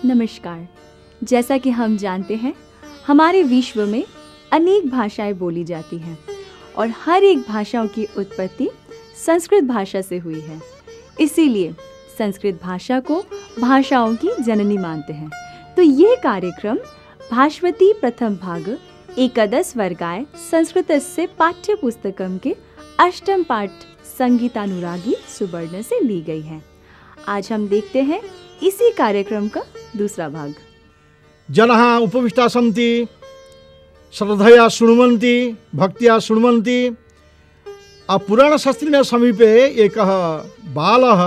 नमस्कार। जैसा कि हम जानते हैं, हमारे विश्व में अनेक भाषाएं बोली जाती हैं और हर एक भाषाओं की उत्पत्ति संस्कृत भाषा से हुई है। इसीलिए संस्कृत भाषा को भाषाओं की जननी मानते हैं। तो ये कार्यक्रम भाष्वती प्रथम भाग एकादश वर्गाय संस्कृतस्य पाठ्य पुस्तकम के अष्टम पाठ संगीतानुरागी सुवर्ण से ली गई है। आज हम देखते हैं इसी कार्यक्रम का दूसरा भाग। जनः उपविष्टा सन्ति श्रद्धया शृण्वन्ति भक्त्या शृण्वन्ति। पुराणशास्त्रिणः समीपे एकः बालः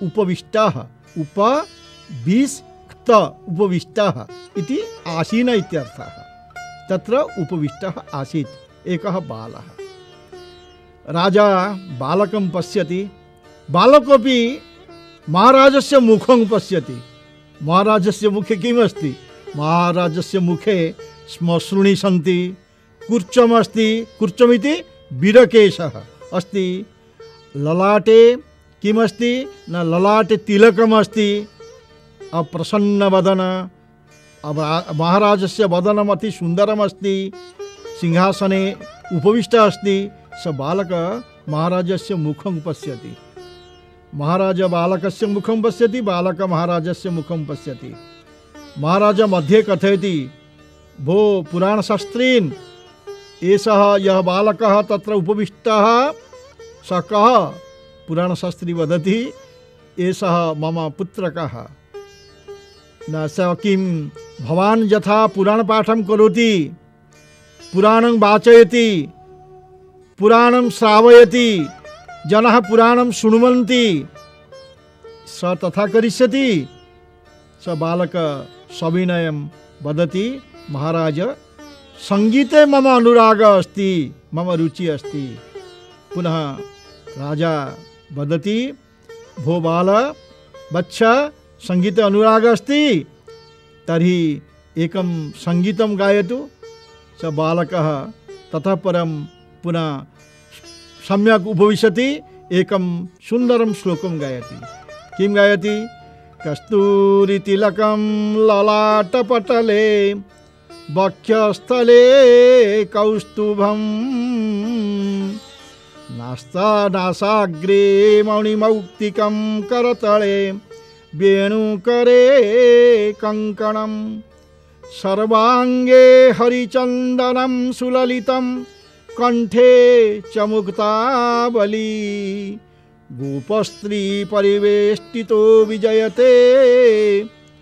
उपविष्टः उपविष्टः इति आसीन इत्यर्थः। तत्र उपविष्टः आसीत् एकः बालः। राजा बालकं पश्यति। बालकोऽपि महाराजस्य मुखं पश्यति। महाराजस्य मुखे किमस्ति? महाराजस्य मुखे श्मश्रूणि सन्ति, कूर्चमस्ति। कूर्चमिति वीरकेशः अस्ति। ललाटे किमस्ति? न ललाटे तिलकमस्ति। अप्रसन्नवदन। महाराजस्य वदनम् अति सुन्दरमस्ति। सिंहासने उपविष्टः अस्ति। स बालक महाराजस्य मुखं पश्यति। महाराज बालकस्य मुखं पश्यति, बालक महाराजस्य मुखं पश्यति। महाराज मध्ये कथयति, भो पुराणशास्त्रीन्, एषः यः बालकः तत्र उपविष्टः सः कः? पुराणशास्त्री वदति, एषः मम पुत्रकः। न स किं भवान् यथा पुराणपाठं करोति, पुराणं वाचयति, पुराणं श्रावयति, जनः पुराणं शृण्वन्ति, स तथा करिष्यति? स बालक सविनयं वदति, महाराज संगीते मम अनुरागः अस्ति, मम रुचि अस्ति। पुनः राजा वदति, भो बाल वत्स, संगीते अनुरागः अस्ति, तर्हि एकं संगीतं गायतु। स बालकः ततः परं पुनः सम्यक् उपविशति, एकं सुन्दरं श्लोकं गायति। किं गायति? कस्तूरी तिलकं ललाटपटले वक्षस्थले कौस्तुभं नासाग्रे मणिमौक्तिकं करतले वेणुकरे कङ्कणं सर्वाङ्गे हरिचन्दनं सुललितं कंठे च मुक्तावली गोपस्त्री परिवेष्टितो विजयते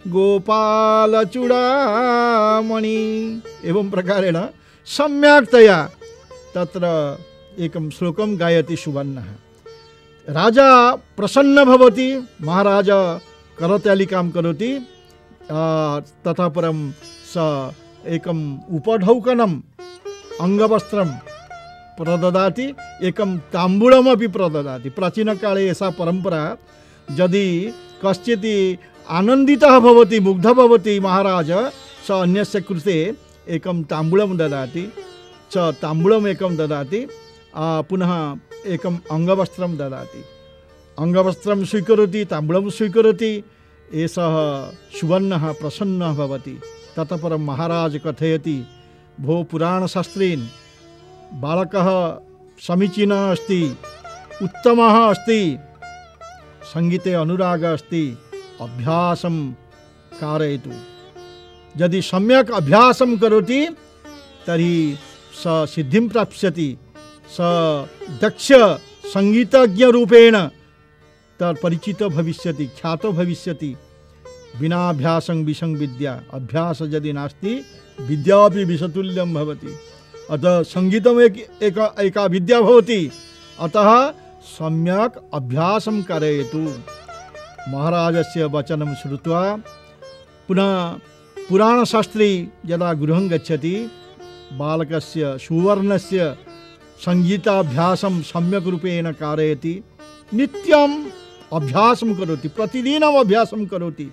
गोपाल चूड़ामणि। एवं प्रकारेण सम्यक्तया तत्र एकं श्लोकं गायति सुवर्णः। राजा प्रसन्न भवति। महाराज करतालिकां करोति। ततः परं स एकम् उपढौकनम् अंगवस्त्रं प्रददाति, एकं ताम्बूलमपि प्रददाति। प्राचीनकाले एषा परम्परा, यदि कश्चित् आनन्दितः भवति, मुग्धः भवति महाराज, स अन्यस्य कृते एकं ताम्बूलं ददाति। स ताम्बूलम् एकं ददाति, पुनः एकम् अंगवस्त्रं ददाति। अंगवस्त्रं स्वीकरोति, ताम्बूलं स्वीकरोति। एषः सुवर्णः प्रसन्नः भवति। ततः परं महाराज कथयति, भो पुराणशास्त्रीन्, बालकः समीचीनः अस्ति, उत्तमः अस्ति, संगीते अनुरागः अस्ति, अभ्यासं कारयतु। यदि सम्यक् अभ्यासं करोति तर्हि स सिद्धिं प्राप्स्यति। स दक्ष संगीतज्ञरूपेण परिचितो भविष्यति, ख्यातो भविष्यति। विना अभ्यासं विषं विद्या। अभ्यास यदि नास्ति, विद्यापि विषतुल्यं भवति। अतः संगीतम् एका विद्या भवति। अतः सम्यक् अभ्यासं कारयतु। महाराजस्य वचनं श्रुत्वा पुनः पुराणशास्त्री यदा गृहं गच्छति, बालकस्य सुवर्णस्य संगीताभ्यासं सम्यक् रूपेण कारयति। नित्यम् अभ्यासं करोति, प्रतिदिनम् अभ्यासं करोति।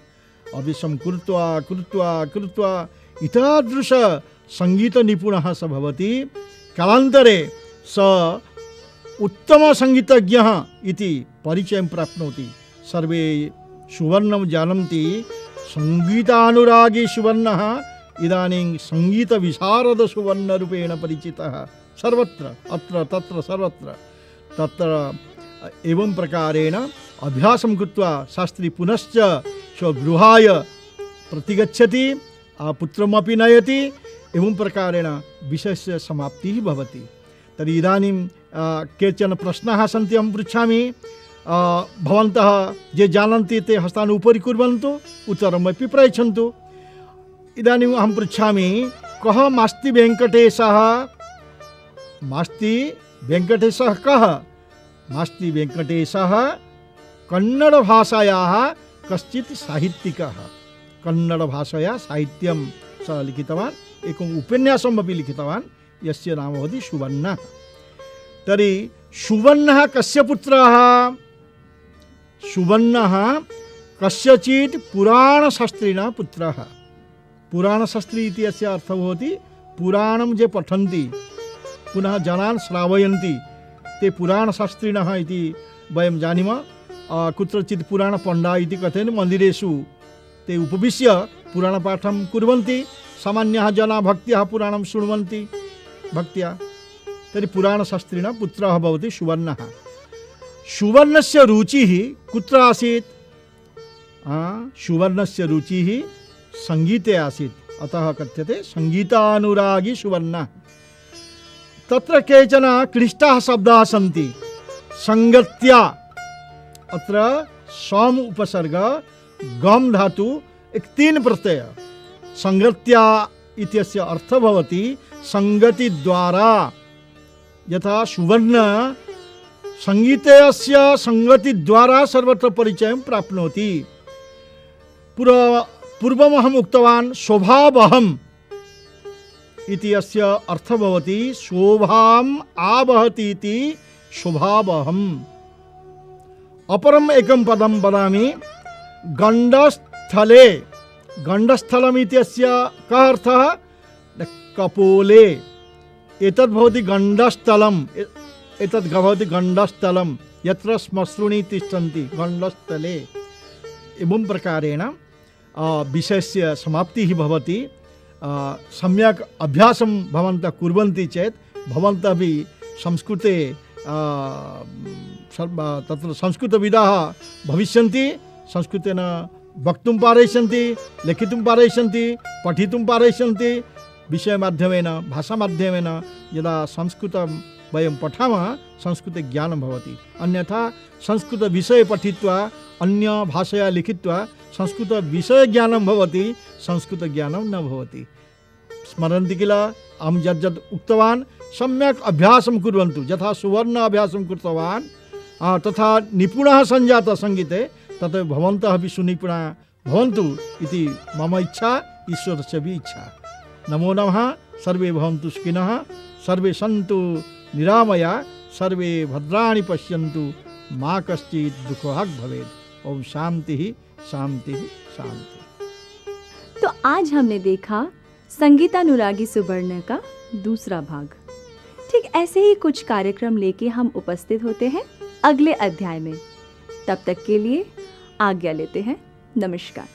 अभ्यासं कृत्वा कृत्वा कृत्वा इतादृश संगीत निपुणः स भवति। कालान्तरे स उत्तम संगीतज्ञः इति परिचयं प्राप्नोति। सर्वे सुवर्णं जानन्ति, संगीतानुरागी सुवर्णः इदानीं संगीत विशारद सुवर्ण रूपेण परिचितः सर्वत्र अत्र तत्र सर्वत्र तत्र एवं प्रकारेण अभ्यासं कृत्वा शास्त्री पुनश्च स्वगृहाय प्रतिगच्छति पुत्रमपि नयति एवं प्रकारेण विषयस्य समाप्तिः भवति। तर्हि इदानीं केचन प्रश्नाः सन्ति, अहं पृच्छामि, भवन्तः ये जानन्ति ते हस्तान् उपरि कुर्वन्तु, उत्तरमपि प्रयच्छन्तु। इदानीम् अहं पृच्छामि, कः मास्ति वेङ्कटेशः? मास्ति वेङ्कटेशः कः? मास्ति वेङ्कटेशः कन्नडभाषायाः कश्चित् साहित्यिकः। कन्नडभाषया साहित्यं सः लिखितवान्, एकम् उपन्यासमपि लिखितवान्, यस्य नाम भवति सुवर्णः। तर्हि सुवर्णः कस्य पुत्रः? सुवर्णः कस्यचित् पुराणशास्त्रिणः पुत्रः। पुराणशास्त्री इति अस्य अर्थः भवति पुराणं ये पठन्ति पुनः जनान् श्रावयन्ति ते पुराणशास्त्रिणः इति वयं जानीमः। कुत्रचित् पुराणपण्डा इति कथयन्, मन्दिरेषु ते उपविश्य पुराणपाठं कुर्वन्ति, सामान्यः जनाः भक्त्या पुराणं शृण्वन्ति भक्त्या। तर्हि पुराणशास्त्रिणः पुत्रः भवति सुवर्णः। सुवर्णस्य रुचिः कुत्र आसीत्? सुवर्णस्य रुचिः सङ्गीते आसीत्, अतः कथ्यते सङ्गीतानुरागी सुवर्णः। तत्र केचन क्लिष्टाः शब्दाः सन्ति। सङ्गत्या, अत्र सम उपसर्ग गम धातु एक 3 प्रत्यय। संगत्या इत्यस्य अर्थः भवति संगति द्वारा। यथा सुवर्ण संगीतस्य संगति द्वारा सर्वत्र परिचयं प्राप्नोति। पूर्वमहम् उक्तवान् शोभावहम् इति अस्य अर्थः भवति शोभाम् आवहति इति शोभावहम्। अपरम् एकं पदं वदामि, गण्डस्थले। गण्डस्थलम् इत्यस्य कः अर्थः? कपोले। एतद् भवति गण्डस्थलम्, एतद् भवति गण्डस्थलं यत्र श्मश्रूणि तिष्ठन्ति, गण्डस्थले। एवं प्रकारेण विषयस्य समाप्तिः भवति। सम्यक् अभ्यासं भवन्तः कुर्वन्ति चेत् भवन्तः अपि संस्कृते तत्र संस्कृतविदाः भविष्यन्ति। संस्कृतेन वक्तुं पारयिष्यन्ति, लिखितुं पारयिष्यन्ति, पठितुं पारयिष्यन्ति। विषयमाध्यमेन भाषामाध्यमेन यदा संस्कृतं वयं पठामः संस्कृते ज्ञानं भवति। अन्यथा संस्कृतविषये पठित्वा अन्य भाषया लिखित्वा संस्कृतविषयज्ञानं भवति, संस्कृतज्ञानं न भवति। स्मरन्ति किल अहं यद् उक्तवान्, सम्यक् अभ्यासं कुर्वन्तु। यथा सुवर्ण अभ्यासं कृतवान् तथा निपुणः सञ्जातः सङ्गीते, तथा भवन्तः अपि सुनिपुणाः भवन्तु इति मम इच्छा, ईश्वरस्य अपि इच्छा। नमो नमः। सर्वे भवन्तु सुखिनः, सर्वे सन्तु निरामया, सर्वे भद्राणि पश्यन्तु, मा कश्चित् दुःखभाग् भवेत्। ओम शांति शांति शांति। तो आज हमने देखा संगीतानुरागी सुवर्ण का दूसरा भाग। ठीक ऐसे ही कुछ कार्यक्रम लेके हम उपस्थित होते हैं अगले अध्याय में। तब तक के लिए आज्ञा लेते हैं। नमस्कार।